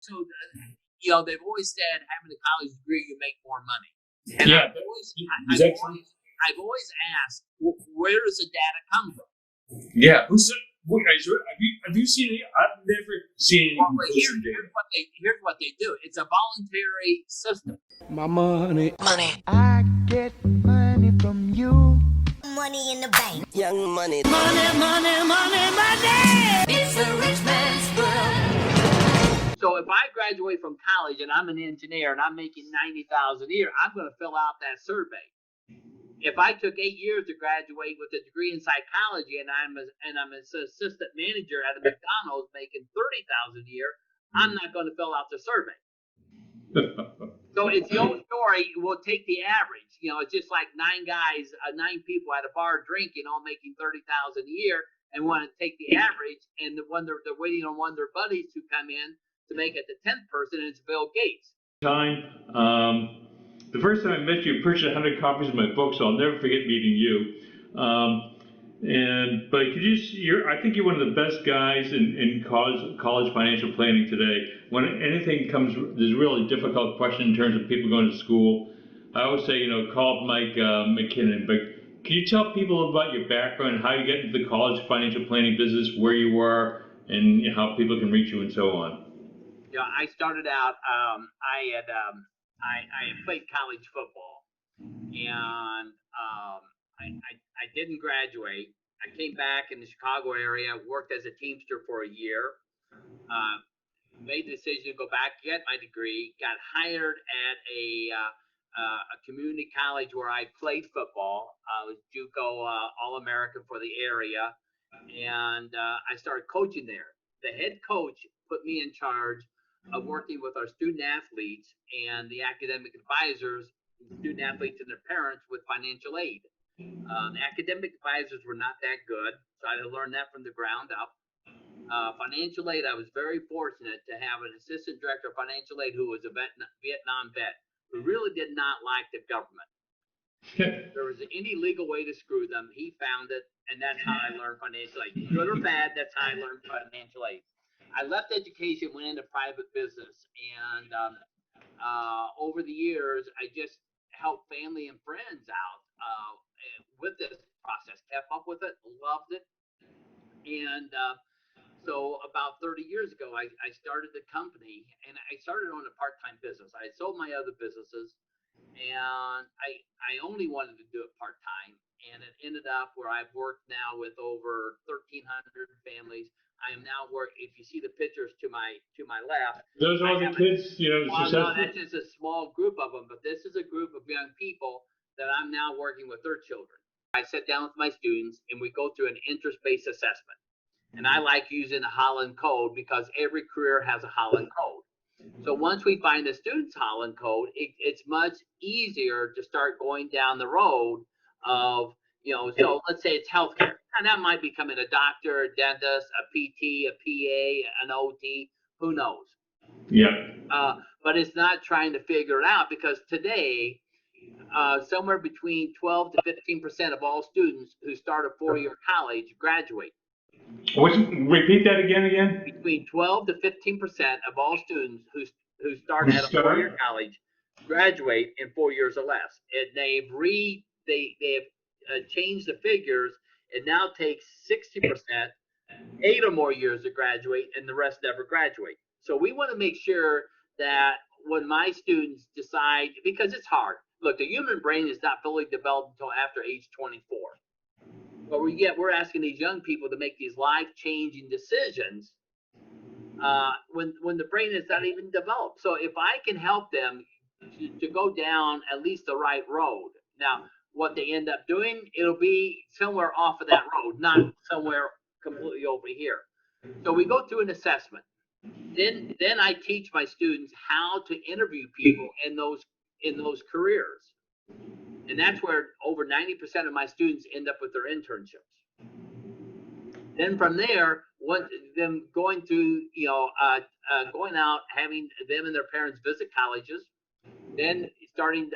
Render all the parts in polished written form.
So, they've always said having a college degree, you make more money. And Yeah. I've always asked, where does the data come from? Yeah. Have you seen any? I've never seen any. Well, here's what they do. It's a voluntary system. My money. I get money from you. Money in the bank. Young money. It's a rich man's world. So if I graduate from college and I'm an engineer and I'm making $90,000 a year, I'm going to fill out that survey. If I took 8 years to graduate with a degree in psychology and I'm an assistant manager at a McDonald's making $30,000 a year, I'm not going to fill out the survey. So it's the old story. We'll take the average. It's just like 9 people at a bar drinking, all making $30,000 a year, and want to take the average. And when they're waiting on one of their buddies to come in to make it the 10th person, it's Bill Gates. The first time I met you, purchased 100 copies of my book, so I'll never forget meeting you. But I think you're one of the best guys in college financial planning today. When anything comes, there's a really difficult question in terms of people going to school. I always say, call Mike McKinnon. But can you tell people about your background, how you got into the college financial planning business, where you were, and how people can reach you and so on? Yeah, I started out. I played college football, and I didn't graduate. I came back in the Chicago area, worked as a Teamster for a year, made the decision to go back, get my degree, got hired at a community college where I played football. I was JUCO All-American for the area, and I started coaching there. The head coach put me in charge of working with our student athletes and the academic advisors, student athletes and their parents with financial aid. The academic advisors were not that good, so I had to learn that from the ground up. Financial aid, I was very fortunate to have an assistant director of financial aid who was a Vietnam vet, who really did not like the government. If there was any legal way to screw them, he found it, and that's how I learned financial aid. Good or bad, that's how I learned financial aid. I left education, went into private business, and over the years, I just helped family and friends out with this process, kept up with it, loved it. And so about 30 years ago, I started the company, and I started on a part-time business. I had sold my other businesses, and I only wanted to do it part-time. And it ended up where I've worked now with over 1,300 families. I am now if you see the pictures to my left. Those are all the kids, Well, no, that's just a small group of them, but this is a group of young people that I'm now working with their children. I sit down with my students and we go through an interest-based assessment. And I like using the Holland Code because every career has a Holland Code. So once we find the student's Holland Code, it's much easier to start going down the road of, so let's say it's healthcare. And that might be becoming a doctor, a dentist, a PT, a PA, an OT, who knows? Yeah. But it's not trying to figure it out because today, somewhere between 12 to 15% of all students who start a 4-year college graduate. Repeat that again. Between 12 to 15% of all students who start at a 4-year college graduate in 4 years or less. And they've changed the figures. It now takes 60%, 8 or more years to graduate, and the rest never graduate. So we want to make sure that when my students decide, because it's hard. Look, the human brain is not fully developed until after age 24. But we're asking these young people to make these life-changing decisions when the brain is not even developed. So if I can help them to go down at least the right road. Now, what they end up doing, it'll be somewhere off of that road, not somewhere completely over here. So we go through an assessment. Then I teach my students how to interview people in those careers. And that's where over 90% of my students end up with their internships. Then from there, them going through, going out, having them and their parents visit colleges. Then starting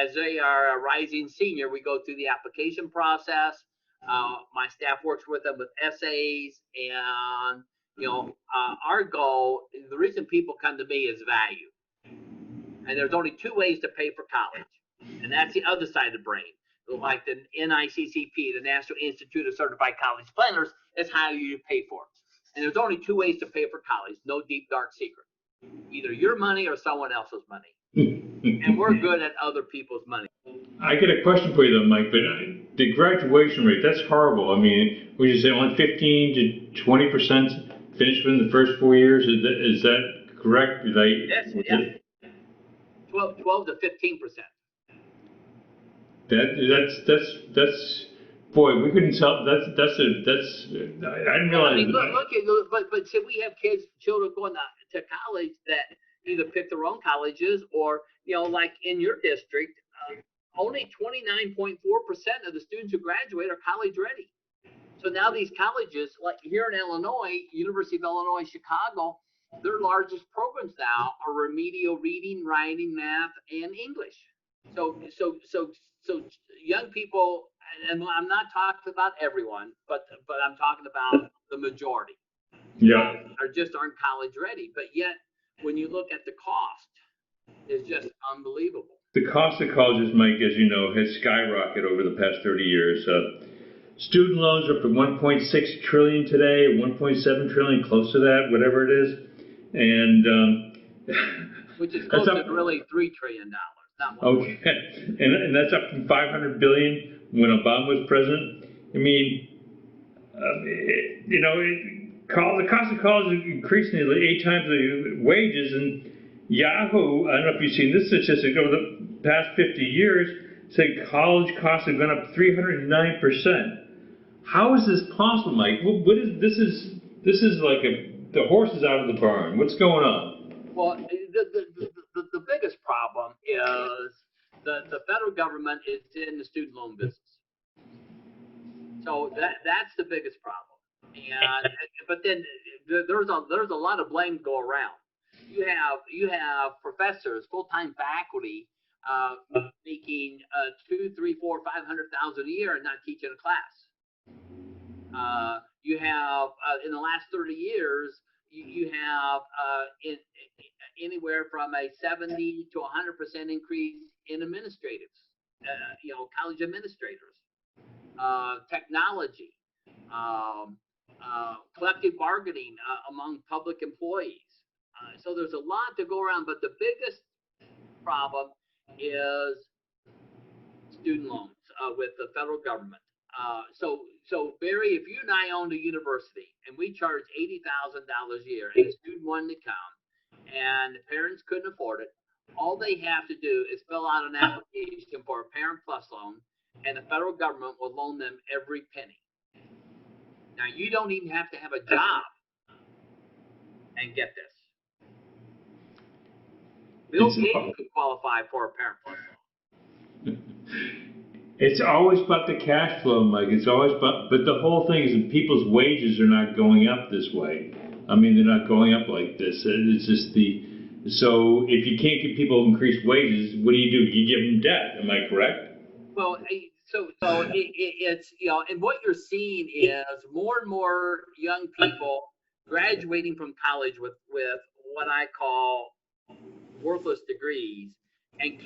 as they are a rising senior, we go through the application process. My staff works with them with essays, and Our goal, the reason people come to me is value. And there's only two ways to pay for college. And that's the other side of the brain. Like the NICCP, the National Institute of Certified College Planners, is how you pay for it. And there's only two ways to pay for college. No deep, dark secret. Either your money or someone else's money. And we're good at other people's money. I get a question for you though, Mike, but the graduation rate, that's horrible. I mean, would you say only 15 to 20% finish within the first 4 years? Is that correct? Yes, yeah. 12 to 15%. That's boy, we couldn't tell. I didn't realize. I mean, but see, we have children going to college that either pick their own colleges or, like in your district, only 29.4% of the students who graduate are college ready. So now these colleges, like here in Illinois, University of Illinois Chicago, their largest programs now are remedial reading, writing, math, and English. So young people, and I'm not talking about everyone, but I'm talking about the majority. Yeah. Aren't college ready. But yet, when you look at the cost, it's just unbelievable. The cost of colleges, Mike, as you know, has skyrocketed over the past 30 years. Student loans are up to 1.6 trillion today, 1.7 trillion, close to that, whatever it is, and which is close to really $3 trillion. Okay, and that's up from 500 billion when Obama was president. I mean, the cost of college is increasing at 8 times the wages, and Yahoo, I don't know if you've seen this statistic over the past 50 years, said college costs have gone up 309%. How is this possible, Mike? What is this? This is like the horse is out of the barn. What's going on? Well, the biggest problem is the federal government is in the student loan business. So that's the biggest problem. But then there's a lot of blame to go around. You have professors, full-time faculty, making $200,000, $300,000, $400,000, $500,000 a year and not teaching a class. You have in the last 30 years, you have anywhere from a 70 to 100% increase in administratives, college administrators, technology, collective bargaining among public employees. So there's a lot to go around, but the biggest problem is student loans with the federal government. So Barry, if you and I owned a university and we charged $80,000 a year and a student wanted to come and parents couldn't afford it, all they have to do is fill out an application for a Parent Plus loan and the federal government will loan them every penny. Now, you don't even have to have a job and get this. Bill Gates could qualify for a Parent Plus loan. It's always about the cash flow, Mike. It's always about, but the whole thing is that people's wages are not going up this way. I mean, they're not going up like this. It's just so if you can't give people increased wages, what do? You give them debt. Am I correct? Well, so it's, and what you're seeing is more and more young people graduating from college with what I call worthless degrees and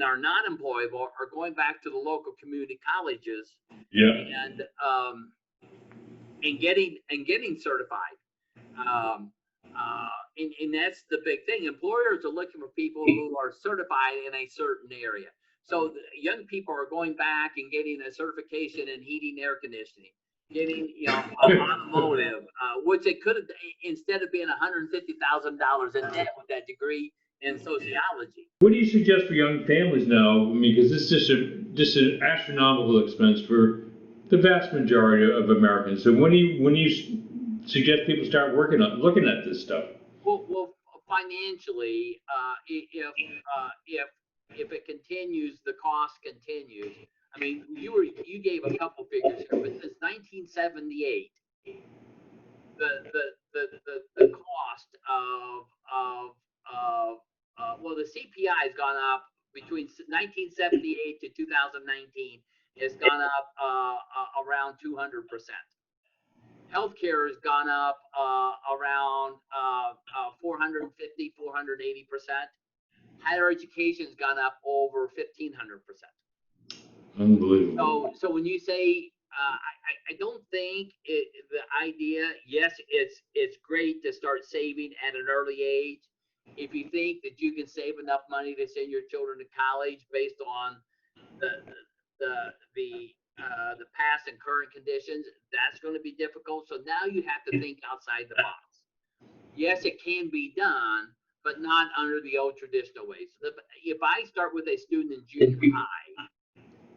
are not employable are going back to the local community colleges and getting certified. And that's the big thing. Employers are looking for people who are certified in a certain area. So the young people are going back and getting a certification in heating, air conditioning, getting automotive, which they could have, instead of being $150,000 in debt with that degree in sociology. What do you suggest for young families now? I mean, because this is just an astronomical expense for the vast majority of Americans. So when do you suggest people start looking at this stuff? Well, financially, if it continues, the cost continues. I mean, you gave a couple figures here, but since 1978, the cost of the CPI has gone up between 1978 to 2019. It's gone up around 200%. Healthcare has gone up around 450, 480%. Higher education's gone up over 1,500%. Unbelievable. So when you say, I don't think the idea, yes, it's great to start saving at an early age. If you think that you can save enough money to send your children to college based on the the the past and current conditions, that's going to be difficult. So now you have to think outside the box. Yes, it can be done, but not under the old traditional ways. So if I start with a student in junior high,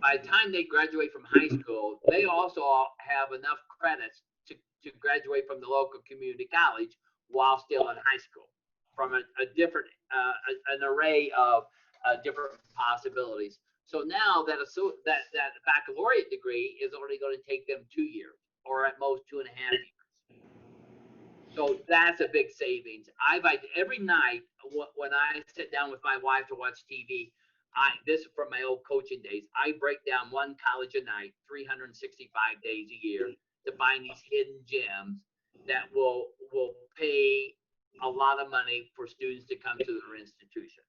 by the time they graduate from high school, they also have enough credits to graduate from the local community college while still in high school from a different, an array of different possibilities. So now that baccalaureate degree is only going to take them 2 years or at most 2.5 years. So that's a big savings. Every night when I sit down with my wife to watch TV, this is from my old coaching days. I break down one college a night, 365 days a year, to find these hidden gems that will pay a lot of money for students to come to their institution.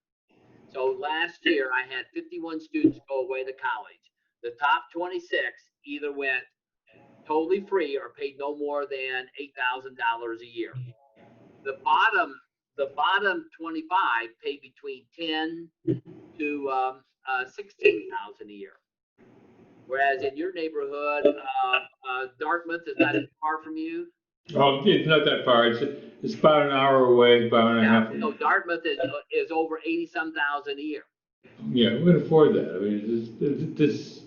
So last year I had 51 students go away to college. The top 26 either went totally free or paid no more than $8,000 a year. The bottom 25 pay between 10 to 16,000 a year. Whereas in your neighborhood, Dartmouth is not too far from you. Oh, it's not that far. It's about an hour away, about an hour and a half. So Dartmouth is over 80-some thousand a year. Yeah, we can afford that. I mean, this.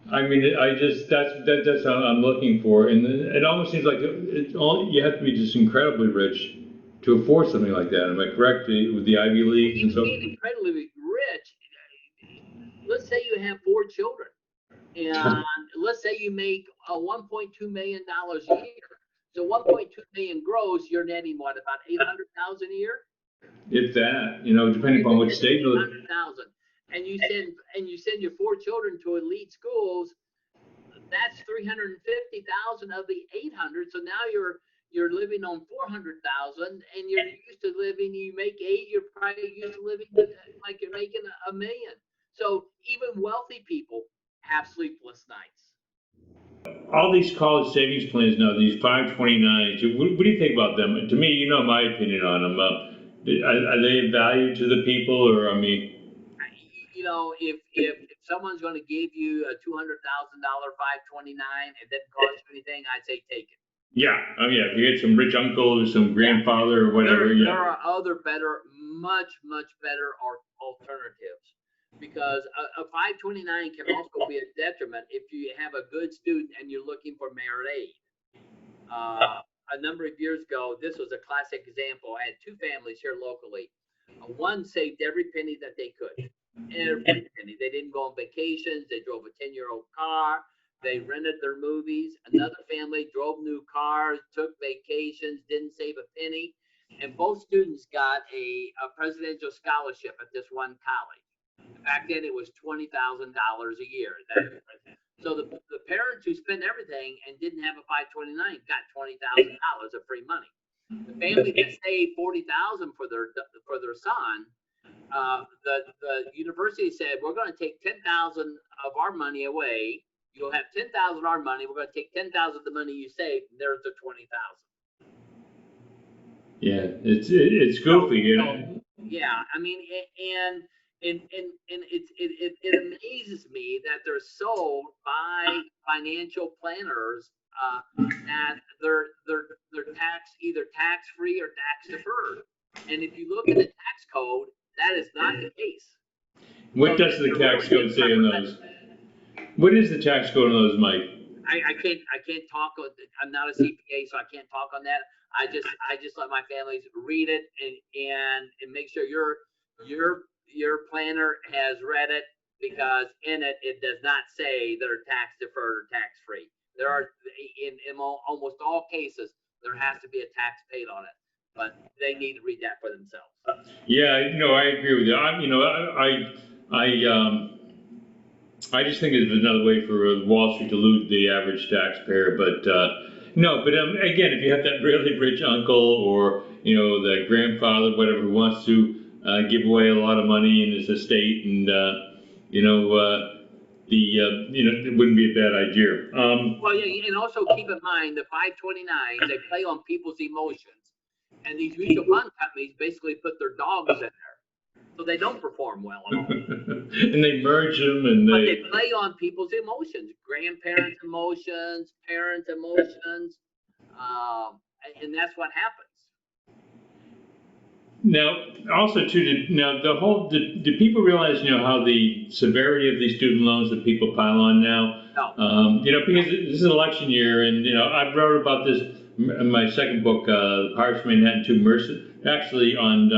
I mean, that's what I'm looking for, and it almost seems like you have to be just incredibly rich to afford something like that. Am I correct? With the Ivy Leagues and so. Being incredibly rich. Let's say you have 4 children, and let's say you make $1.2 million a year. So 1.2 million gross, you're netting what, about 800,000 a year? If that, depending upon which state. 800,000, and you send your 4 children to elite schools. That's 350,000 of the 800. So now you're living on 400,000, and you're used to living. You make 8, you're probably used to living like you're making a million. So even wealthy people have sleepless nights. All these college savings plans now, these 529s, what do you think about them? To me, my opinion on them. Are they of value to the people, or I mean? If someone's going to give you a $200,000 529, it doesn't cost you anything, I'd say take it. Yeah, oh yeah. If you get some rich uncle or some grandfather or whatever, there are other better, much better alternatives. Because a 529 can also be a detriment if you have a good student and you're looking for merit aid. A number of years ago, this was a classic example. I had 2 families here locally. One saved every penny that they could. Every penny. They didn't go on vacations. They drove a 10-year-old car. They rented their movies. Another family drove new cars, took vacations, didn't save a penny. And both students got a presidential scholarship at this one college. Back then, it was $20,000 a year. So the parents who spent everything and didn't have a 529 got $20,000 of free money. The family that saved $40,000 for their son, the university said, we're going to take $10,000 of our money away. You'll have $10,000 of our money. We're going to take $10,000 of the money you saved. And there's the $20,000. Yeah, it's goofy, Yeah, I mean, and it amazes me that they're sold by financial planners that they're either tax free or tax deferred. And if you look at the tax code, that is not the case. What does the tax code say on those? What is the tax code on those, Mike? I can't talk. I'm not a CPA, so I can't talk on that. I just let my families read it and make sure your planner has read it, because in it does not say they're tax deferred or tax free. There are in almost all cases there has to be a tax paid on it, but they need to read that for themselves. Yeah, I agree with you. I just think it's another way for Wall Street to loot the average taxpayer. But No, but again, if you have that really rich uncle or the grandfather, whatever, who wants to give away a lot of money in his estate, and you know, it wouldn't be a bad idea. Well, yeah, and also keep in mind the 529s, they play on people's emotions. And these mutual fund companies basically put their dogs in there. So they don't perform well at all. And they merge them, and But they play on people's emotions, grandparents' emotions, parents' emotions, and that's what happens. Now, also too, now the whole, do people realize, how the severity of these student loans that people pile on now? No. Because this is an election year, and I wrote about this in my second book, Pirates from Manhattan to Mercer, actually on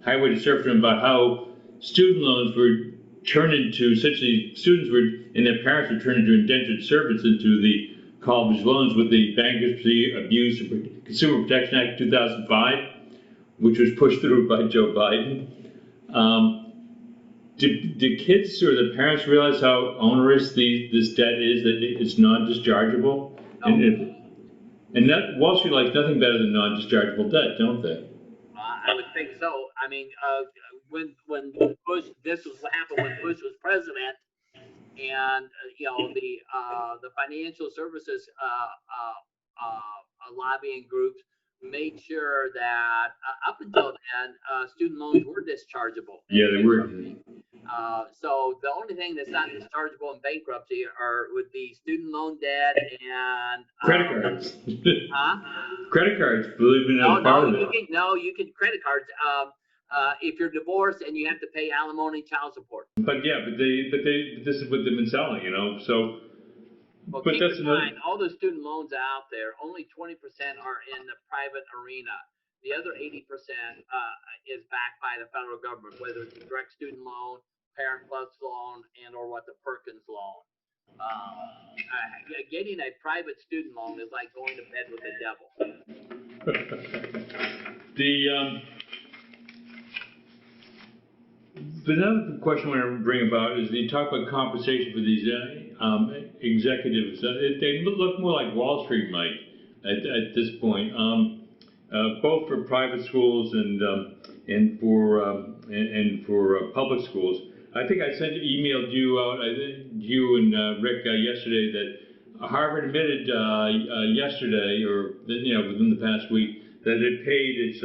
Highway to Serfdom, about how student loans were turned into, essentially, students were and their parents were turned into indentured servants into the college loans with the Bankruptcy Abuse and Consumer Protection Act 2005. Which was pushed through by Joe Biden. Do kids or the parents realize how onerous this debt is, that it's non-dischargeable? No. And that Wall Street likes nothing better than non-dischargeable debt, don't they? I would think so. I mean, when Bush, this was what happened when Bush was president, and the financial services lobbying groups made sure that up until then, student loans were dischargeable. Yeah, they were. So the only thing that's not dischargeable in bankruptcy would be student loan debt and credit cards. Huh? Credit cards, believe it or not. You can credit cards. If you're divorced and you have to pay alimony, child support. But this is what they've been selling, So. Well, But keep that's in mind, all the student loans out there, only 20% are in the private arena. The other 80% is backed by the federal government, whether it's a direct student loan, Parent Plus loan, and or what the Perkins loan. Getting a private student loan is like going to bed with the devil. But another question I want to bring about is you talk about compensation for these executives. They look more like Wall Street, Mike, at this point, both for private schools and for public schools. I think I emailed you out, you and Rick yesterday, that Harvard admitted yesterday, or within the past week, that it paid its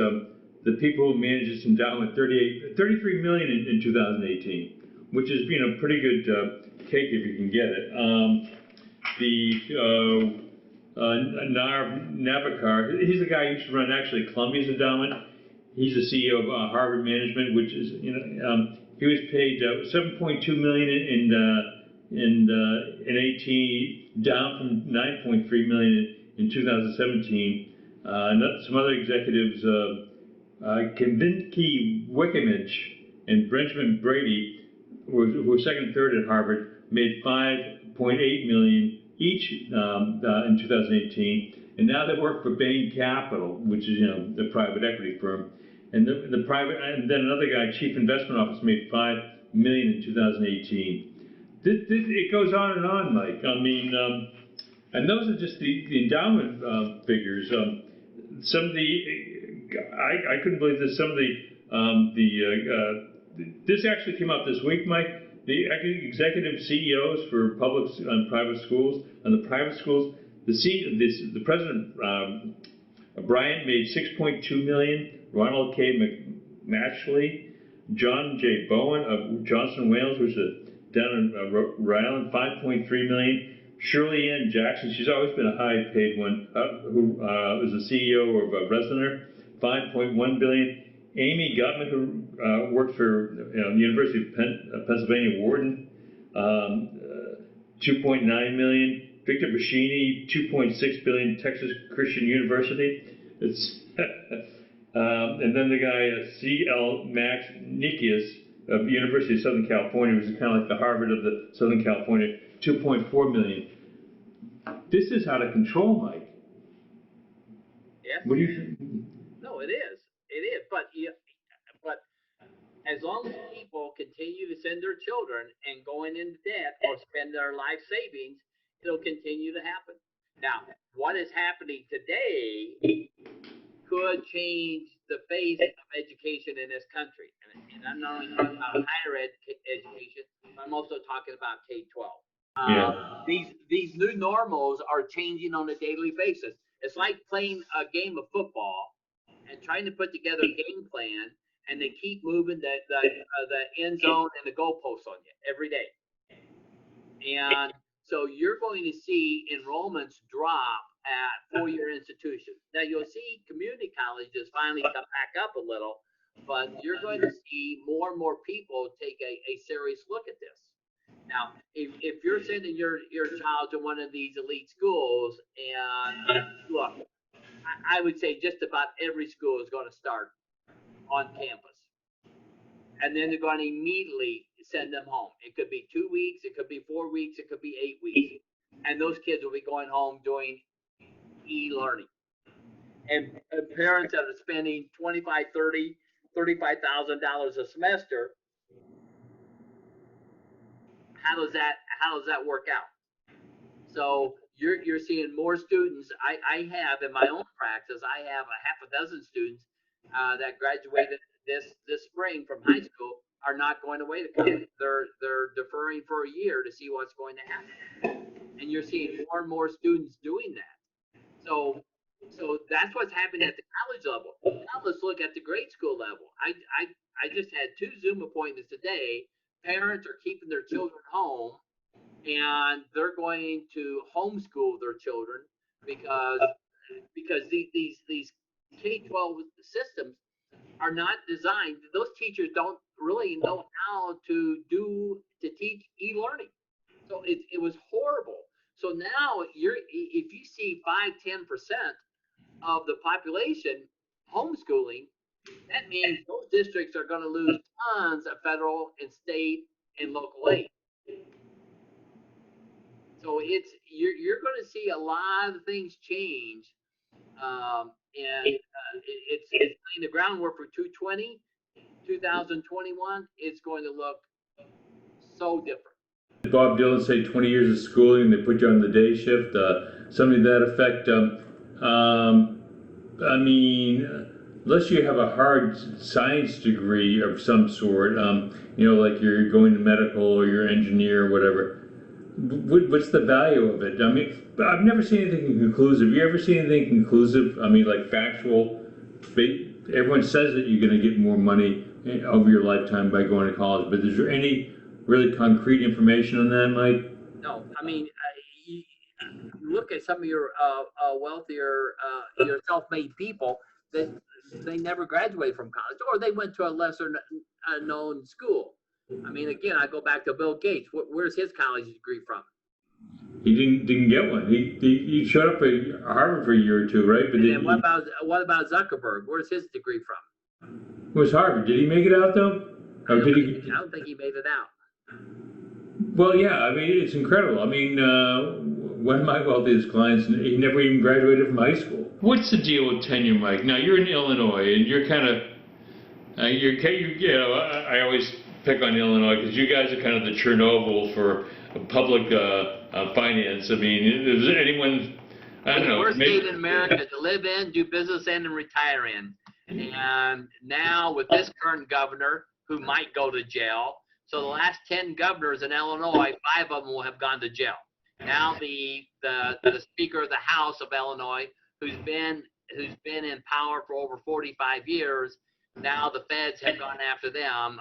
the people who manage this endowment $33 million in 2018, which is pretty good cake if you can get it. Navakar, he's the guy who used to run actually Columbia's endowment. He's the CEO of Harvard Management, which is he was paid $7.2 million in 18, down from $9.3 million in 2017. Some other executives. Kavinsky Wickamage and Benjamin Brady, who were second and third at Harvard, made $5.8 million each in 2018, and now they work for Bain Capital, which is the private equity firm, and then another guy, chief investment officer, made $5 million in 2018. It goes on and on, Mike. I mean, and those are just the endowment figures. Some of the I couldn't believe this. Some of this actually came out this week, Mike. The executive CEOs for public and private schools, and the private schools, the president Bryant made $6.2 million. Ronald K. McMashley, John J. Bowen of Johnson Wales, which is down in Rhode Island, $5.3 million. Shirley Ann Jackson, she's always been a high-paid one, who is the CEO of Resner, $5.1 billion. Amy Gutman, who worked for the University of Pennsylvania Wharton, $2.9 million. Victor Bashini, $2.6 billion, Texas Christian University. It's and then the guy C.L. Max Nikias of the University of Southern California, which is kind of like the Harvard of the Southern California, $2.4 million. This is out of control, Mike. Yes. What do you think? No, it is. It is. But as long as people continue to send their children and going into debt or spend their life savings, it'll continue to happen. Now, what is happening today could change the face of education in this country. And I'm not only talking about higher education, but I'm also talking about K-12. Yeah. These new normals are changing on a daily basis. It's like playing a game of football and trying to put together a game plan, and they keep moving the end zone and the goalposts on you every day. And so you're going to see enrollments drop at four-year institutions. Now you'll see community colleges finally come back up a little, but you're going to see more and more people take a serious look at this. Now, if you're sending your child to one of these elite schools, and look, I would say just about every school is going to start on campus, and then they're going to immediately send them home. It could be 2 weeks, it could be 4 weeks, it could be 8 weeks, and those kids will be going home doing e-learning. And parents that are spending $25,000, $30,000, $35,000 a semester, how does that work out? So you're seeing more students. I have in my own practice, I have a half a dozen students that graduated this spring from high school are not going away to college. They're deferring for a year to see what's going to happen. And you're seeing more and more students doing that. So that's what's happening at the college level. Now let's look at the grade school level. I just had 2 Zoom appointments today. Parents are keeping their children home, and they're going to homeschool their children because these K-12 systems are not designed. Those teachers don't really know how to teach e-learning. So it was horrible. So now if you see 5-10% of the population homeschooling, that means those districts are going to lose tons of federal and state and local aid. So you're going to see a lot of things change, and it's laying the groundwork for 2021. It's going to look so different. Bob Dylan say 20 years of schooling, they put you on the day shift, something to that effect. I mean, unless you have a hard science degree of some sort, like you're going to medical or you're an engineer or whatever, what's the value of it? I mean, I've never seen anything conclusive. You ever seen anything conclusive? I mean, like factual. Everyone says that you're going to get more money over your lifetime by going to college, but is there any really concrete information on that, Mike? No, I mean, you look at some of your wealthier, your self-made people that they never graduated from college, or they went to a lesser known school. I mean, again, I go back to Bill Gates. Where's his college degree from? He didn't get one. He showed up at Harvard for a year or two, right? But then what about Zuckerberg? Where's his degree from? It was Harvard. Did he make it out though? Or did he? I don't think he made it out. Well, yeah. I mean, it's incredible. I mean, one of my wealthiest clients, he never even graduated from high school. What's the deal with tenure, Mike? Now you're in Illinois, and you're kind of, I always pick on Illinois because you guys are kind of the Chernobyl for public finance. I mean, is there anyone? I don't know. Worst state in America to live in, do business in, and retire in. And now with this current governor, who might go to jail. So the last 10 governors in Illinois, 5 of them will have gone to jail. Now the Speaker of the House of Illinois, who's been in power for over 45 years, now the feds have gone after them.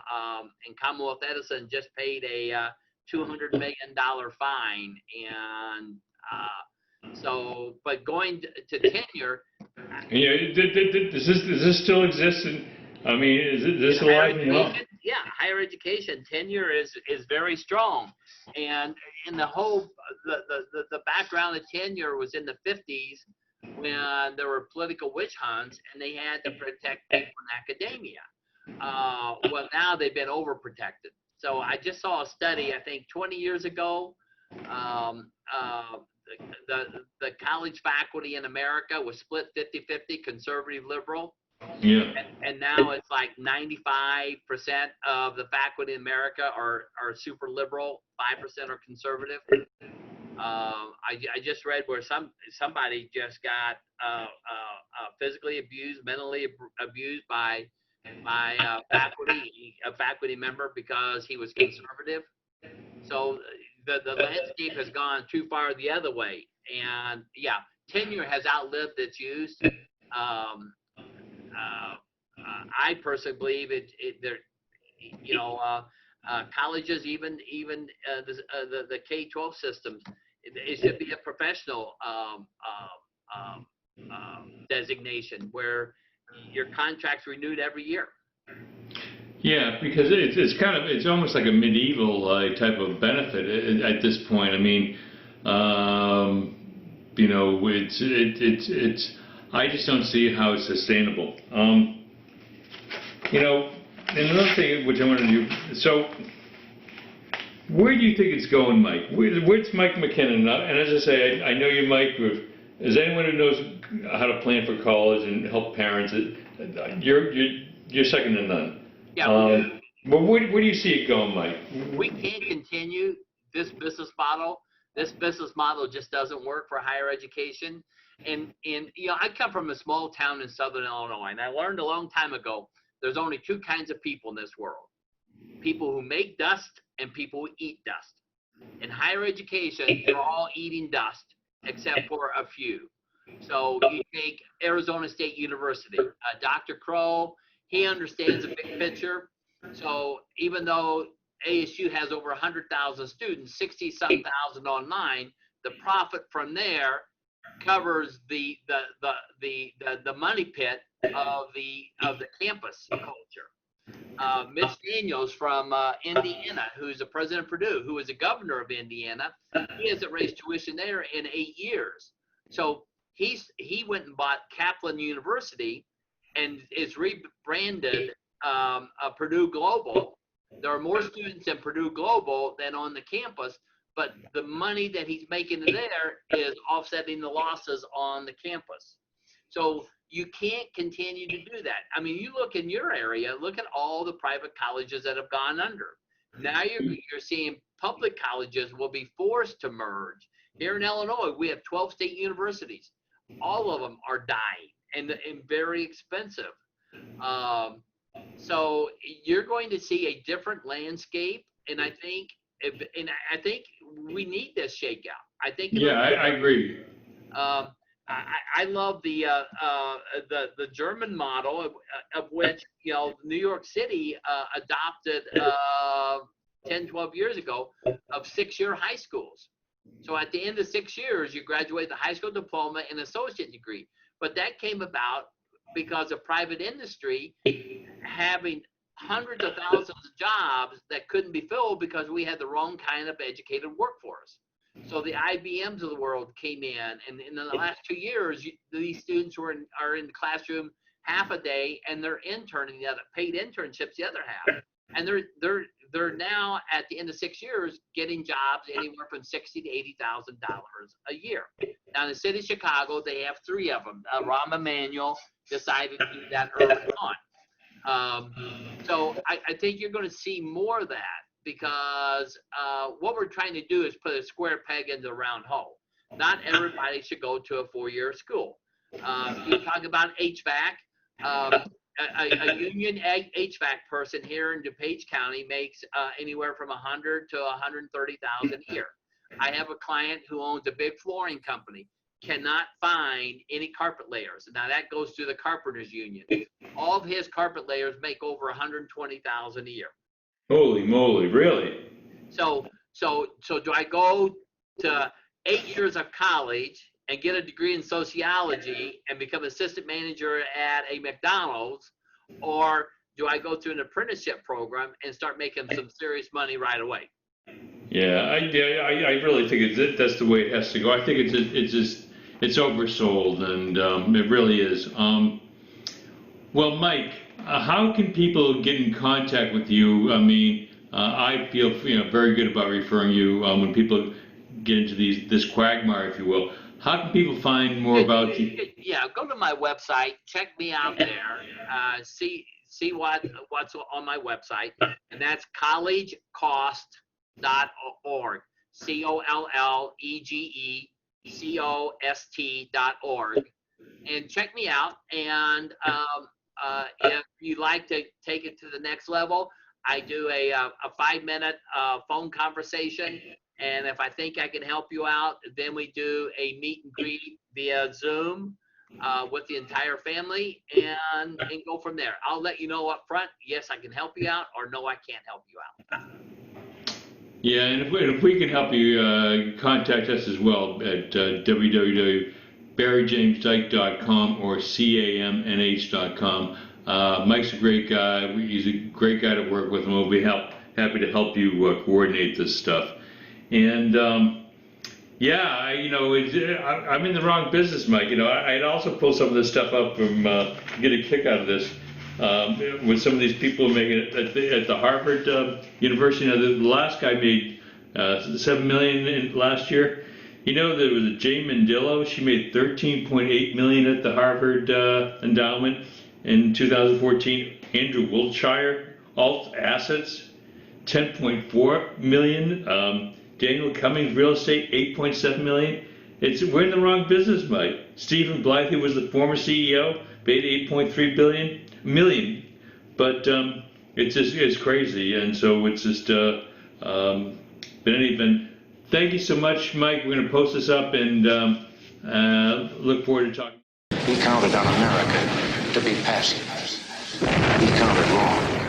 And Commonwealth Edison just paid a $200 million fine. And so, but going to tenure. Yeah, does this still exist? I mean, is this alive? Yeah, higher education tenure is very strong, and in the whole the background of tenure was in the 50s when there were political witch hunts and they had to protect people in academia. Well, now they've been overprotected. So I just saw a study, I think 20 years ago. The college faculty in America was split 50-50, conservative, liberal. Yeah. And now it's like 95% of the faculty in America are super liberal, 5% are conservative. I just read where somebody just got physically abused, mentally abused by a faculty member because he was conservative. So the landscape has gone too far the other way, and yeah, tenure has outlived its use. Um, I personally believe there, colleges, even the K-12 systems, it should be a professional designation where your contract's renewed every year. Yeah, because it's almost like a medieval type of benefit at this point. I mean, it's I just don't see how it's sustainable. And another thing which I want to do. So, where do you think it's going, Mike? Where's Mike McKinnon? And as I say, I know you, Mike. As anyone who knows how to plan for college and help parents, you're second to none. Yeah. But where do you see it going, Mike? We can't continue this business model. This business model just doesn't work for higher education. And I come from a small town in southern Illinois, and I learned a long time ago there's only two kinds of people in this world: people who make dust and people who eat dust. In higher education, they're all eating dust except for a few. So you take Arizona State University, Dr. Crow, he understands the big picture. So even though ASU has over 100,000 students, 60-some thousand online, the profit from there covers the money pit of the campus culture. Mitch Daniels from Indiana, who's the president of Purdue, who is the governor of Indiana, he hasn't raised tuition there in 8 years. So he went and bought Kaplan University and is rebranded Purdue Global. There are more students in Purdue Global than on the campus, but the money that he's making there is offsetting the losses on the campus. So you can't continue to do that. I mean, you look in your area, look at all the private colleges that have gone under. Now you're seeing public colleges will be forced to merge. Here in Illinois, we have 12 state universities. All of them are dying and very expensive. So you're going to see a different landscape, and I think we need this shakeout. I think. Yeah, I agree. I love the German model of which New York City adopted 10, 12 years ago of 6-year high schools. So at the end of 6 years, you graduate the high school diploma and associate degree. But that came about because of private industry having hundreds of thousands of jobs that couldn't be filled because we had the wrong kind of educated workforce. So the IBMs of the world came in, and in the last 2 years, these students are in the classroom half a day, and they're interning the other, paid internships the other half. And they're now at the end of 6 years getting jobs anywhere from $60,000 to $80,000 a year. Now in the city of Chicago, they have 3 of them. Rahm Emanuel decided to do that early on. So I think you're going to see more of that because what we're trying to do is put a square peg into a round hole. Not everybody should go to a 4-year school. You talk about HVAC. A union HVAC person here in DuPage County makes anywhere from $100,000 to $130,000 a year. I have a client who owns a big flooring company, cannot find any carpet layers. Now that goes through the carpenters union. All of his carpet layers make over $120,000 a year. Holy moly, really? So do I go to 8 years of college and get a degree in sociology and become assistant manager at a McDonald's, or do I go through an apprenticeship program and start making some serious money right away? Yeah, I really think that's the way it has to go. I think it's oversold, and it really is. Well, Mike, how can people get in contact with you? I mean, I feel very good about referring you when people get into this quagmire, if you will. How can people find more about you? Yeah, go to my website, check me out there, see what's on my website, and that's collegecost.org. COLLEGECOST.org, and check me out. And if you'd like to take it to the next level, I do a 5-minute phone conversation. And if I think I can help you out, then we do a meet and greet via Zoom with the entire family, and go from there. I'll let you know up front, yes, I can help you out, or no, I can't help you out. Yeah, and if we can help you, contact us as well at www.barrymdike.com or camnh.com. Mike's a great guy. He's a great guy to work with, and we'll be happy to help you coordinate this stuff. And yeah, I'm in the wrong business, Mike. I'd also pull some of this stuff up from get a kick out of this with some of these people making it at the Harvard University. The last guy made $7 million last year. There was a Jay Mandillo. She made $13.8 million at the Harvard endowment in 2014. Andrew Wiltshire, alt assets, $10.4 million. Daniel Cummings, real estate, $8.7 million. We're in the wrong business, Mike. Stephen Blythe, who was the former CEO, paid $8.3 million. But it's crazy, and so it's just. But anyway, thank you so much, Mike. We're going to post this up and look forward to talking. He counted on America to be passive. He counted wrong.